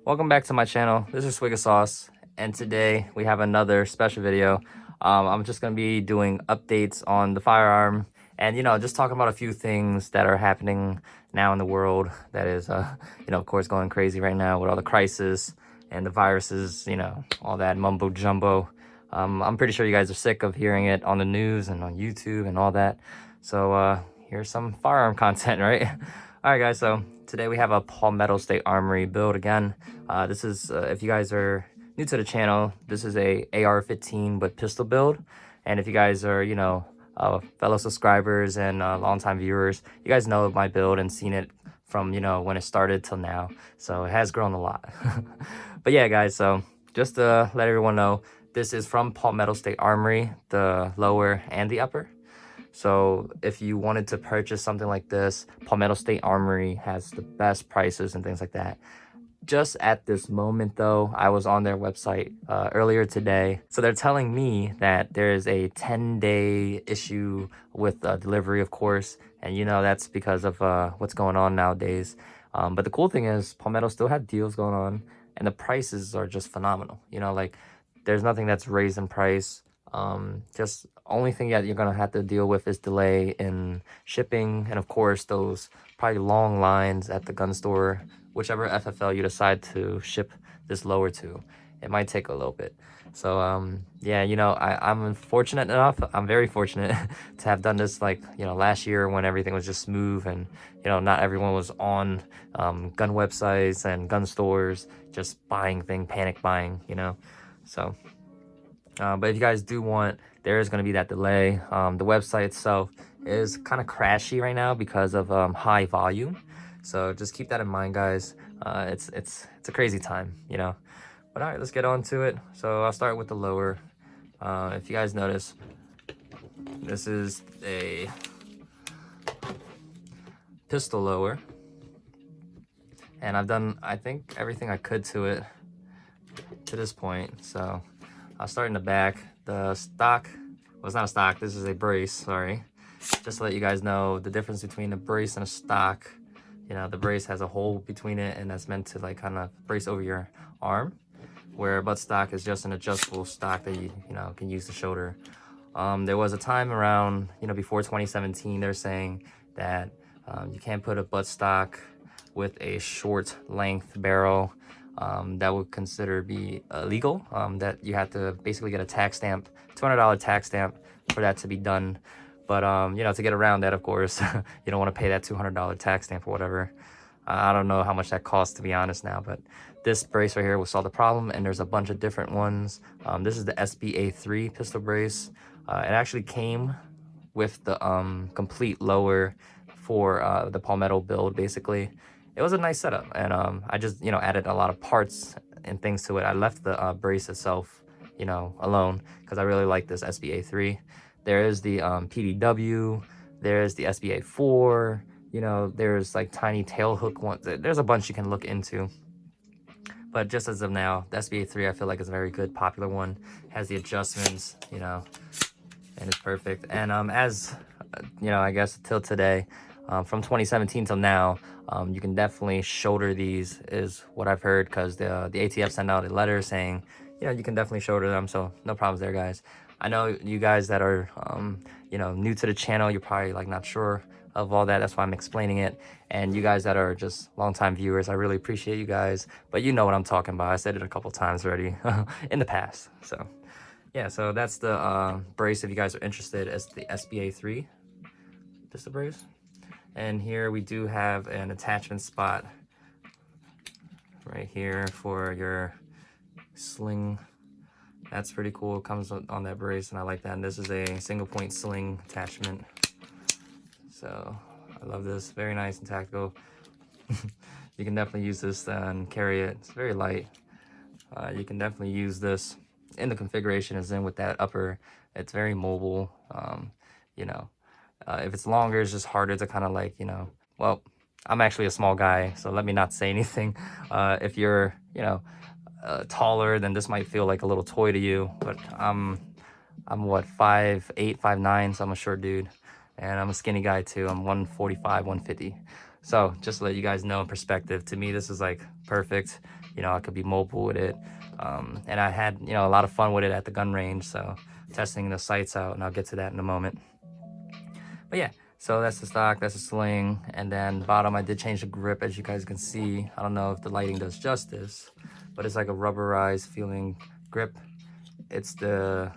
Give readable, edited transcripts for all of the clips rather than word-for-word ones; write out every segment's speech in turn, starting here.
Welcome back to my channel. This is Swig of Sauce, and today we have another special video. I'm just going to be doing updates on the firearm and, just talking about a few things that are happening now in the world that is, of course, going crazy right now with all the crisis and the viruses, all that mumbo jumbo. I'm pretty sure you guys are sick of hearing it on the news and on YouTube and all that. So here's some firearm content, right? All right, guys, so today we have a Palmetto State Armory build again. This is, if you guys are new to the channel, this is a AR-15 but pistol build. And if you guys are, fellow subscribers and longtime viewers, you guys know my build and seen it from, when it started till now. So it has grown a lot. But yeah, guys, so just to let everyone know, this is from Palmetto State Armory, the lower and the upper. So if you wanted to purchase something like this, Palmetto State Armory has the best prices and things like that. Just at this moment though, I was on their website earlier today. So they're telling me that there is a 10-day issue with delivery, of course. And that's because of what's going on nowadays. But the cool thing is Palmetto still had deals going on and the prices are just phenomenal. Like there's nothing that's raised in price. Just only thing that you're gonna have to deal with is delay in shipping, and of course those probably long lines at the gun store, whichever FFL you decide to ship this lower to. It might take a little bit. So yeah, I'm fortunate enough, I'm very fortunate to have done this like last year when everything was just smooth and not everyone was on gun websites and gun stores just buying panic buying. So but if you guys do want, there is going to be that delay. The website itself is kind of crashy right now because of high volume. So just keep that in mind, guys. It's a crazy time, But all right, let's get on to it. So I'll start with the lower. If you guys notice, this is a pistol lower. And I've done, I think, everything I could to it to this point. So I'll start in the back. The stock, well, it's not a stock, this is a brace, sorry. Just to let you guys know the difference between a brace and a stock. The brace has a hole between it and that's meant to like kind of brace over your arm, where a butt stock is just an adjustable stock that you can use to shoulder. There was a time around, before 2017, they're saying that you can't put a butt stock with a short length barrel. That would consider be illegal, that you have to basically get a tax stamp, $200 tax stamp for that to be done. But to get around that, of course, you don't want to pay that $200 tax stamp or whatever. I don't know how much that costs, to be honest now, but this brace right here will solve the problem, and there's a bunch of different ones. This is the SBA3 pistol brace. It actually came with the complete lower for the Palmetto build, basically. It was a nice setup, and I just added a lot of parts and things to it. I left the brace itself alone because I really like this SBA3. There is the PDW, there's the SBA4, there's like tiny tail hook ones. There's a bunch you can look into, but just as of now, the SBA3 I feel like is a very good popular one. Has the adjustments, and it's perfect. And as I guess till today, from 2017 till now, you can definitely shoulder these, is what I've heard, because the ATF sent out a letter saying, you can definitely shoulder them, so no problems there, guys. I know you guys that are, new to the channel, you're probably like not sure of all that. That's why I'm explaining it. And you guys that are just longtime viewers, I really appreciate you guys. But you know what I'm talking about. I said it a couple times already in the past. So yeah, so that's the brace. If you guys are interested, it's the SBA3 pistol brace. And here we do have an attachment spot right here for your sling. That's pretty cool. It comes on that brace, and I like that. And this is a single point sling attachment. So I love this. Very nice and tactical. You can definitely use this and carry it. It's very light. You can definitely use this in the configuration is in with that upper. It's very mobile. If it's longer, it's just harder to kind of like, well, I'm actually a small guy, so let me not say anything. If you're, taller, then this might feel like a little toy to you, but I'm what, 5'8", 5'9", so I'm a short dude, and I'm a skinny guy too. I'm 145, 150. So just to let you guys know in perspective, to me, this is like perfect. you know, I could be mobile with it. And I had, you know, a lot of fun with it at the gun range, so testing the sights out, and I'll get to that in a moment. But yeah, so that's the stock, that's the sling, and then bottom I did change the grip, as you guys can see. I don't know if the lighting does justice, but it's like a rubberized feeling grip. It's the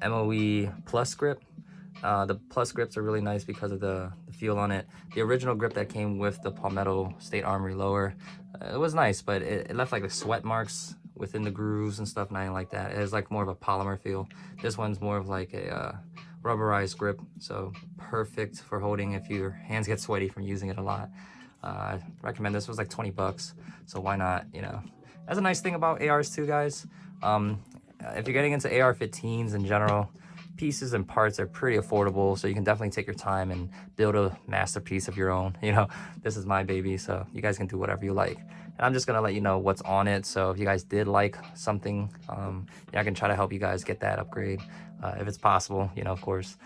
MOE Plus grip. The Plus grips are really nice because of the feel on it. The original grip that came with the Palmetto State Armory lower, it was nice, but it left like the sweat marks within the grooves and stuff, and I didn't like that. It has like more of a polymer feel. This one's more of like a rubberized grip, so perfect for holding if your hands get sweaty from using it a lot. I recommend this. It was like 20 bucks, so why not, you know. That's a nice thing about ARs too, guys. If you're getting into AR-15s in general, pieces and parts are pretty affordable, so you can definitely take your time and build a masterpiece of your own. You know, this is my baby, so you guys can do whatever you like. And I'm just gonna let you know what's on it, so if you guys did like something, yeah, I can try to help you guys get that upgrade if it's possible, you know, of course.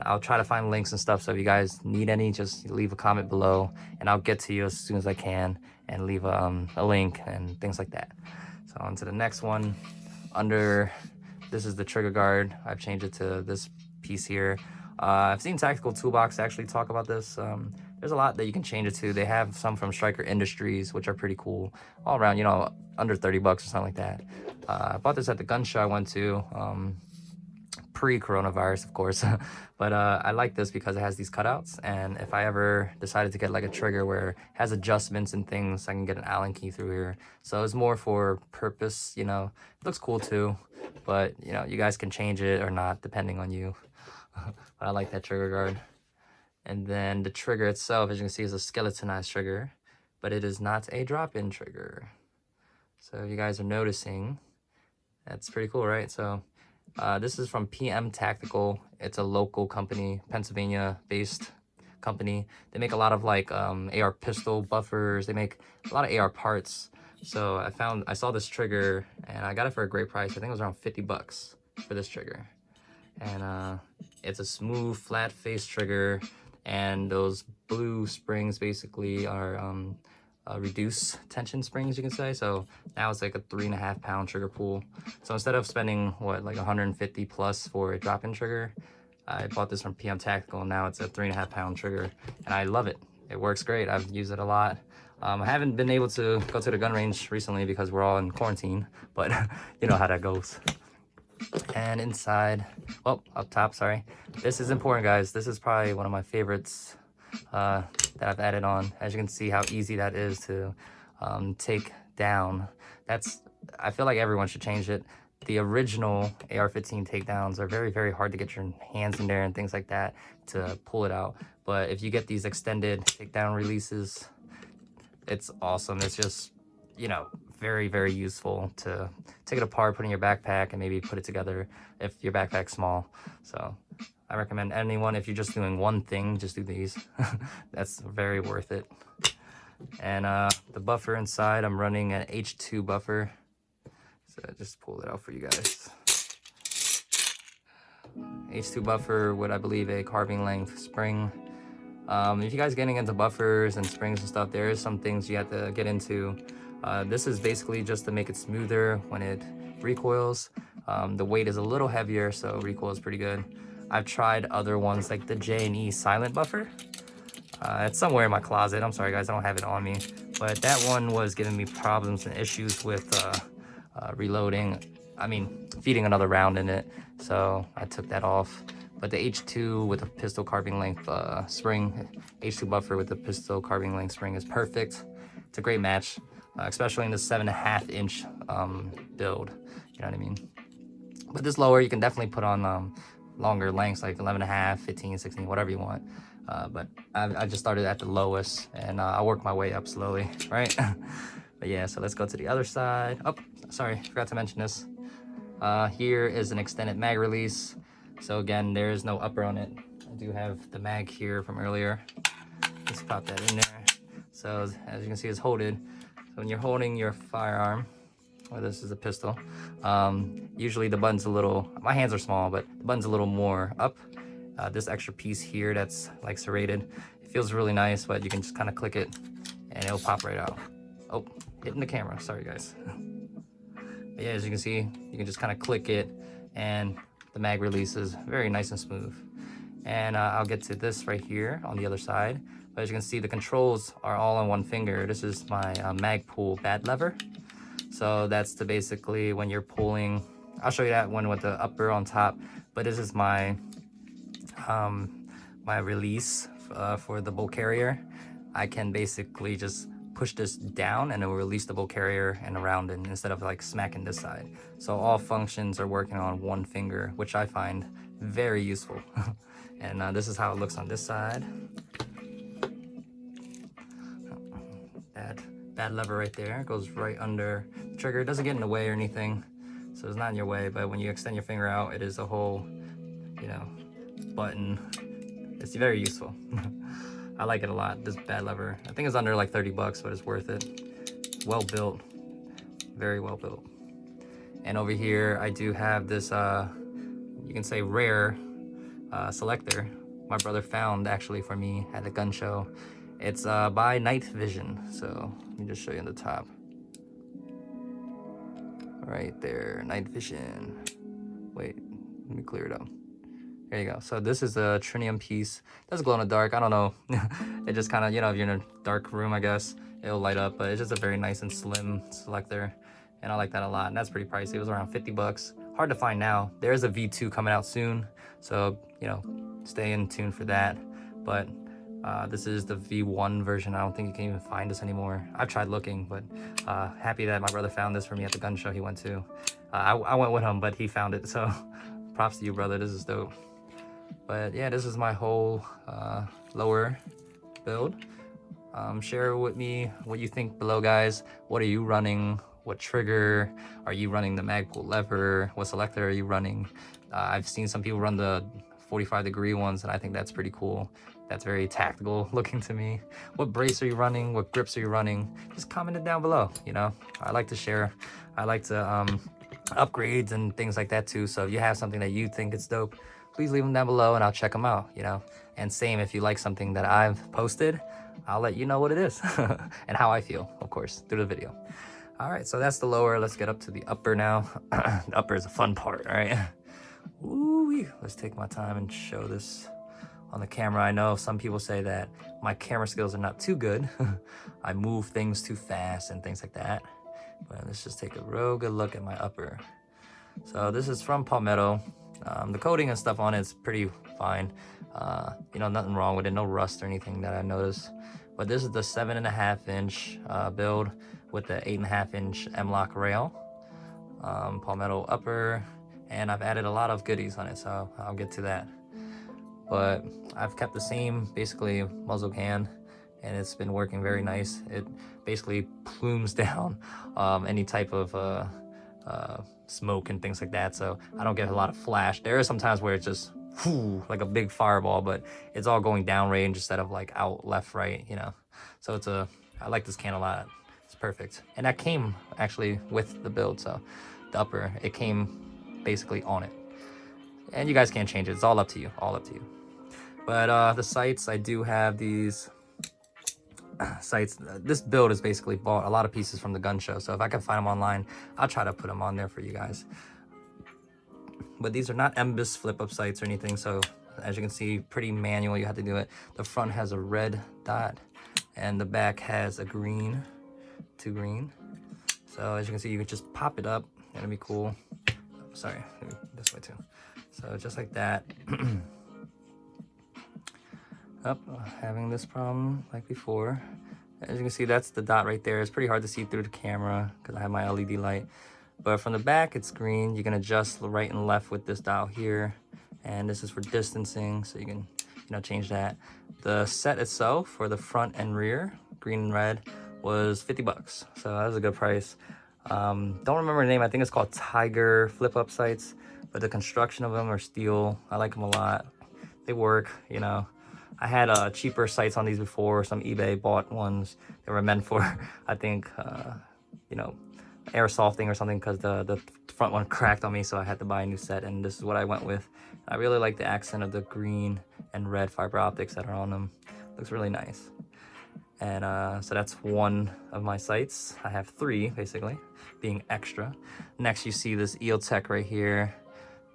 I'll try to find links and stuff, so if you guys need any, just leave a comment below and I'll get to you as soon as I can and leave a link and things like that. So on to the next one. Under, this is the trigger guard. I've changed it to this piece here. I've seen Tactical Toolbox actually talk about this. There's a lot that you can change it to. They have some from Striker Industries, which are pretty cool. All around, you know, under 30 bucks or something like that. I bought this at the gun show I went to, pre-coronavirus, of course. But I like this because it has these cutouts, and if I ever decided to get like a trigger where it has adjustments and things, I can get an Allen key through here. So it's more for purpose, you know. It looks cool too, but you know, you guys can change it or not depending on you. But I like that trigger guard. And then the trigger itself, as you can see, is a skeletonized trigger, but it is not a drop-in trigger. So if you guys are noticing, that's pretty cool, right? So this is from PM Tactical. It's a local company, Pennsylvania-based company. They make a lot of like AR pistol buffers. They make a lot of AR parts. So I saw this trigger and I got it for a great price. I think it was around 50 bucks for this trigger. And it's a smooth, flat face trigger. And those blue springs basically are reduced tension springs, you can say. So now it's like a 3.5 pound trigger pull. So instead of spending what, like 150 plus for a drop-in trigger, I bought this from PM Tactical. Now it's a 3.5 pound trigger, and I love it. It works great. I've used it a lot. I haven't been able to go to the gun range recently because we're all in quarantine, but you know how that goes. And inside, well, up top, sorry, this is important, guys. This is probably one of my favorites that I've added on. As you can see how easy that is to take down. I feel like everyone should change it. The original AR-15 takedowns are very, very hard to get your hands in there and things like that to pull it out. But if you get these extended takedown releases, it's awesome. It's just, you know, very, very useful to take it apart, put in your backpack, and maybe put it together if your backpack's small. So I recommend anyone, if you're just doing one thing, just do these. That's very worth it. And the buffer inside, I'm running an H2 buffer. So I just pull it out for you guys. H2 buffer with, I believe, a carbine length spring. If you guys getting into buffers and springs and stuff, there is some things you have to get into. This is basically just to make it smoother when it recoils. The weight is a little heavier, so recoil is pretty good. I've tried other ones like the J&E silent buffer. It's somewhere in my closet. I'm sorry guys, I don't have it on me. But that one was giving me problems and issues with reloading. I mean, feeding another round in it. So I took that off. But the H2 with a pistol carbine length spring, H2 buffer with the pistol carbine length spring is perfect. It's a great match, especially in the 7.5 inch build. You know what I mean? But this lower, you can definitely put on longer lengths like 11.5, 15, 16, whatever you want. But I just started at the lowest, and I'll work my way up slowly, right? But yeah, so let's go to the other side. Oh, sorry, forgot to mention this. Here is an extended mag release. So again, there is no upper on it. I do have the mag here from earlier. Let's pop that in there. So as you can see, it's holded. So when you're holding your firearm, or this is a pistol, usually the button's a little, my hands are small, but the button's a little more up. This extra piece here that's like serrated, it feels really nice, but you can just kind of click it and it'll pop right out. Oh, hitting the camera, sorry guys. But yeah, as you can see, you can just kind of click it and the mag releases very nice and smooth. And I'll get to this right here on the other side. But as you can see, the controls are all on one finger. This is my mag pull bad lever. So that's the basically when you're pulling, I'll show you that one with the upper on top, but this is my my release for the bolt carrier. I can basically just push this down and it will release the bolt carrier and around it instead of like smacking this side. So all functions are working on one finger, which I find very useful. And this is how it looks on this side. Bad lever right there, goes right under the trigger. It doesn't get in the way or anything, so it's not in your way, but when you extend your finger out, it is a whole, you know, button. It's very useful. I like it a lot, this bad lever. I think it's under like 30 bucks, but it's worth it. Well built, very well built. And over here, I do have this, you can say rare selector. My brother found actually for me at the gun show. It's by Night Vision, so let me just show you on the top. Right there, Night Vision. Wait, let me clear it up. There you go. So this is a tritium piece. It does glow in the dark. I don't know. It just kind of, you know, if you're in a dark room, I guess, it'll light up. But it's just a very nice and slim selector. And I like that a lot. And that's pretty pricey. It was around 50 bucks. Hard to find now. There's a V2 coming out soon. So, you know, stay in tune for that. But this is the V1 version. I don't think you can even find this anymore. I've tried looking, but happy that my brother found this for me at the gun show he went to. I went with him, but he found it. So props to you, brother. This is dope. But yeah, this is my whole lower build. Share with me what you think below, guys. What are you running? What trigger? Are you running the mag pull lever? What selector are you running? I've seen some people run the 45-degree ones, and I think that's pretty cool. That's very tactical looking to me. What brace are you running? What grips are you running? Just comment it down below, you know? I like to share. I like to upgrades and things like that too. So if you have something that you think is dope, please leave them down below and I'll check them out, you know? And same, if you like something that I've posted, I'll let you know what it is and how I feel, of course, through the video. All right, so that's the lower. Let's get up to the upper now. The upper is a fun part, all right? Ooh, let's take my time and show this on the camera. I know some people say that my camera skills are not too good. I move things too fast and things like that. But let's just take a real good look at my upper. So this is from Palmetto. The coating and stuff on it is pretty fine. You know, nothing wrong with it, no rust or anything that I noticed. But this is the 7.5-inch build with the 8.5-inch M-LOK rail. Palmetto upper, and I've added a lot of goodies on it, so I'll get to that. But I've kept the same basically muzzle can, and it's been working very nice. It basically plumes down any type of smoke and things like that, so I don't get a lot of flash. There are some times where it's just like a big fireball, but it's all going downrange instead of like out left, right, you know. So it's I like this can a lot. It's perfect. And that came actually with the build, so the upper, it came basically on it. And you guys can't change it. It's all up to you, all up to you. But the sights, I do have these sights. This build is basically bought a lot of pieces from the gun show, so if I can find them online, I'll try to put them on there for you guys. But these are not MBIS flip-up sights or anything, so as you can see, pretty manual. You have to do it. The front has a red dot, and the back has a green, 2 green. So as you can see, you can just pop it up. That'll be cool. Sorry, maybe this way too. So just like that. Having this problem like before. As you can see, that's the dot right there. It's pretty hard to see through the camera because I have my LED light. But from the back, it's green. You can adjust the right and left with this dial here. And this is for distancing, so you can, you know, change that. The set itself for the front and rear, green and red, was 50 bucks. So that was a good price. Don't remember the name. I think it's called Tiger flip-up sights. But the construction of them are steel. I like them a lot. They work, you know. I had cheaper sights on these before, some eBay bought ones. They were meant for, I think, you know, airsofting or something, because the front one cracked on me, so I had to buy a new set, and this is what I went with. I really like the accent of the green and red fiber optics that are on them. Looks really nice. And so that's one of my sights. I have 3 basically, being extra. Next, you see this EOTech right here.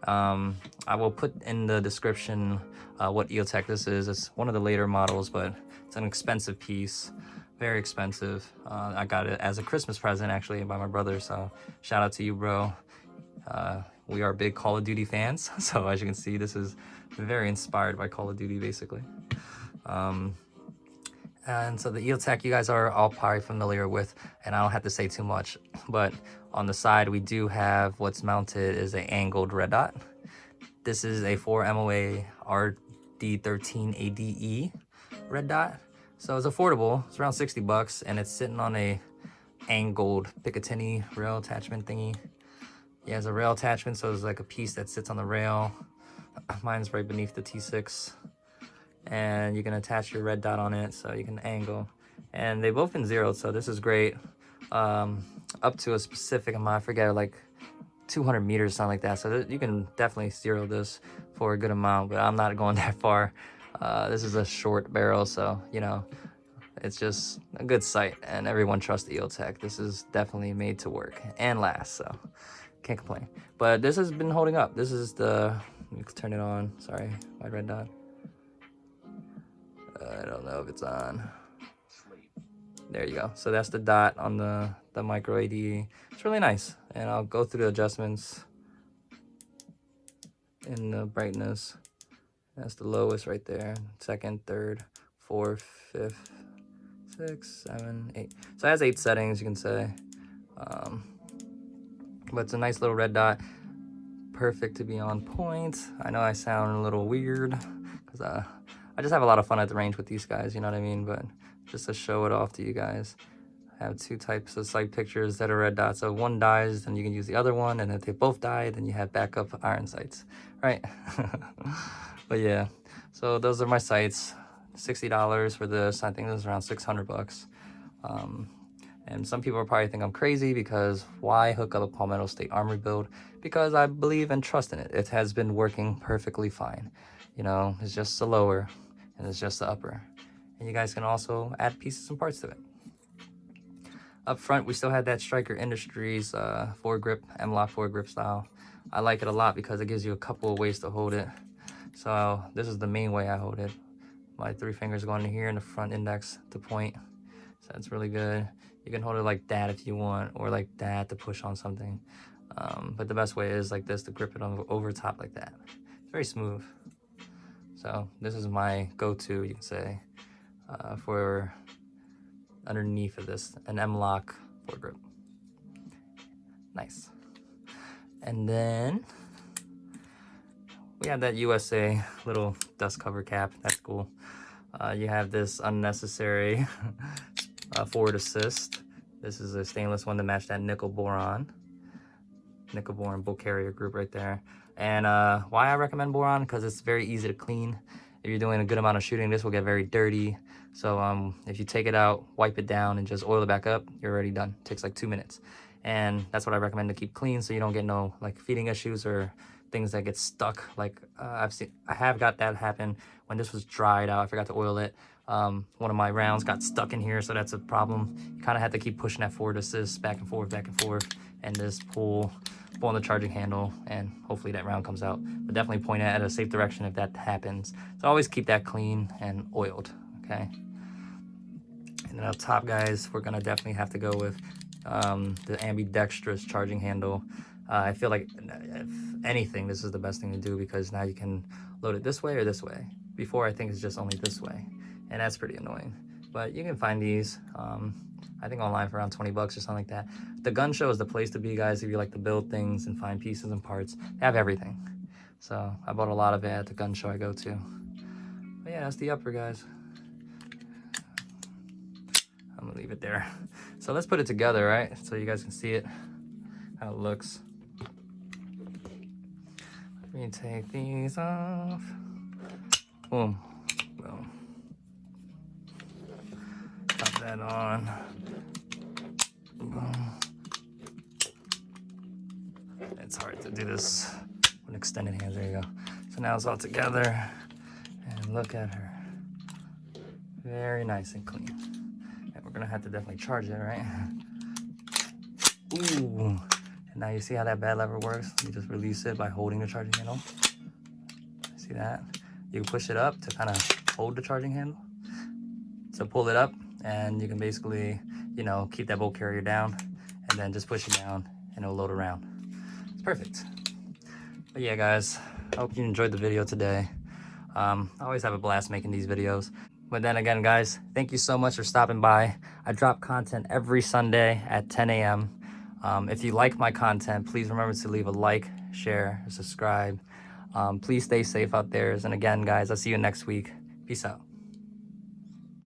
I will put in the description what EOTech this is. It's one of the later models, but it's an expensive piece, very expensive. I got it as a Christmas present actually by my brother, so shout out to you, bro. We are big Call of Duty fans, so as you can see, this is very inspired by Call of Duty basically. And so the EOTech you guys are all probably familiar with, and I don't have to say too much, but on the side we do have what's mounted is an angled red dot. This is a 4MOA RD13 ADE red dot. So it's affordable, it's around 60 bucks, and it's sitting on a angled Picatinny rail attachment thingy. It has a rail attachment, so it's like a piece that sits on the rail. Mine's right beneath the T6. And you can attach your red dot on it so you can angle, and they've both been zeroed, so this is great. Up to a specific amount, I forget, like 200 meters, something like that, so you can definitely zero this for a good amount, but I'm not going that far. This is a short barrel, so you know, it's just a good sight, and everyone trusts the EOTech. This is definitely made to work and last, so can't complain. But this has been holding up. This is the, let me turn it on, sorry, my red dot. I don't know if it's on. There you go. So that's the dot on the micro ADE. It's really nice. And I'll go through the adjustments in the brightness. That's the lowest right there. 2nd, 3rd, 4th, 5th, 6th, 7, 8. So it has 8 settings, you can say. But it's a nice little red dot. Perfect to be on point. I know I sound a little weird because I just have a lot of fun at the range with these guys, you know what I mean? But just to show it off to you guys, I have 2 types of sight pictures that are red dots. So if one dies, then you can use the other one, and if they both die, then you have backup iron sights, right? But yeah, so those are my sights. $60 for this. I think this is around 600 bucks. And some people probably think I'm crazy because why hook up a Palmetto State Armory build? Because I believe and trust in it. It has been working perfectly fine. You know, it's just the lower and it's just the upper. And you guys can also add pieces and parts to it. Up front, we still had that Striker Industries Foregrip, M-Lock Foregrip style. I like it a lot because it gives you a couple of ways to hold it. So this is the main way I hold it. My 3 fingers going in here and the front index to point. So that's really good. You can hold it like that if you want, or like that to push on something. But the best way is like this, to grip it on over top like that. It's very smooth. So this is my go-to, you can say, for underneath of this, an M-Lock Foregrip. Nice. And then we have that USA little dust cover cap. That's cool. You have this unnecessary forward assist. This is a stainless one to match that nickel boron bull carrier group right there. And why I recommend boron, because it's very easy to clean. If you're doing a good amount of shooting, this will get very dirty. So if you take it out, wipe it down, and just oil it back up, you're already done. It takes like 2 minutes. And that's what I recommend to keep clean, so you don't get no like feeding issues or things that get stuck. Like I have got that happen when this was dried out. I forgot to oil it. One of my rounds got stuck in here, so that's a problem. You kind of have to keep pushing that forward assist back and forth, and just pull on the charging handle, and hopefully that round comes out. But definitely point it at a safe direction if that happens. So always keep that clean and oiled, okay? And then up top, guys, we're gonna definitely have to go with the ambidextrous charging handle. I feel like if anything, this is the best thing to do, because now you can load it this way or this way. Before, I think it's just only this way, and that's pretty annoying. But you can find these, I think online for around 20 bucks or something like that. The gun show is the place to be, guys, if you like to build things and find pieces and parts. They have everything. So I bought a lot of it at the gun show I go to. But yeah, that's the upper, guys. I'm gonna leave it there. So let's put it together, right? So you guys can see it, how it looks. Let me take these off. Boom. Boom. Pop that on. Boom. It's hard to do this with extended hands. There you go. So now it's all together. And look at her. Very nice and clean. gonna have to definitely charge it, right? Ooh. And now you see how that bad lever works? You just release it by holding the charging handle. See that? You can push it up to kind of hold the charging handle. So pull it up and you can basically, you know, keep that bolt carrier down and then just push it down and it'll load around. It's perfect. But yeah, guys, I hope you enjoyed the video today. I always have a blast making these videos. But then again, guys, thank you so much for stopping by. I drop content every Sunday at 10 a.m. If you like my content, please remember to leave a like, share, subscribe. Please stay safe out there. And again, guys, I'll see you next week. Peace out.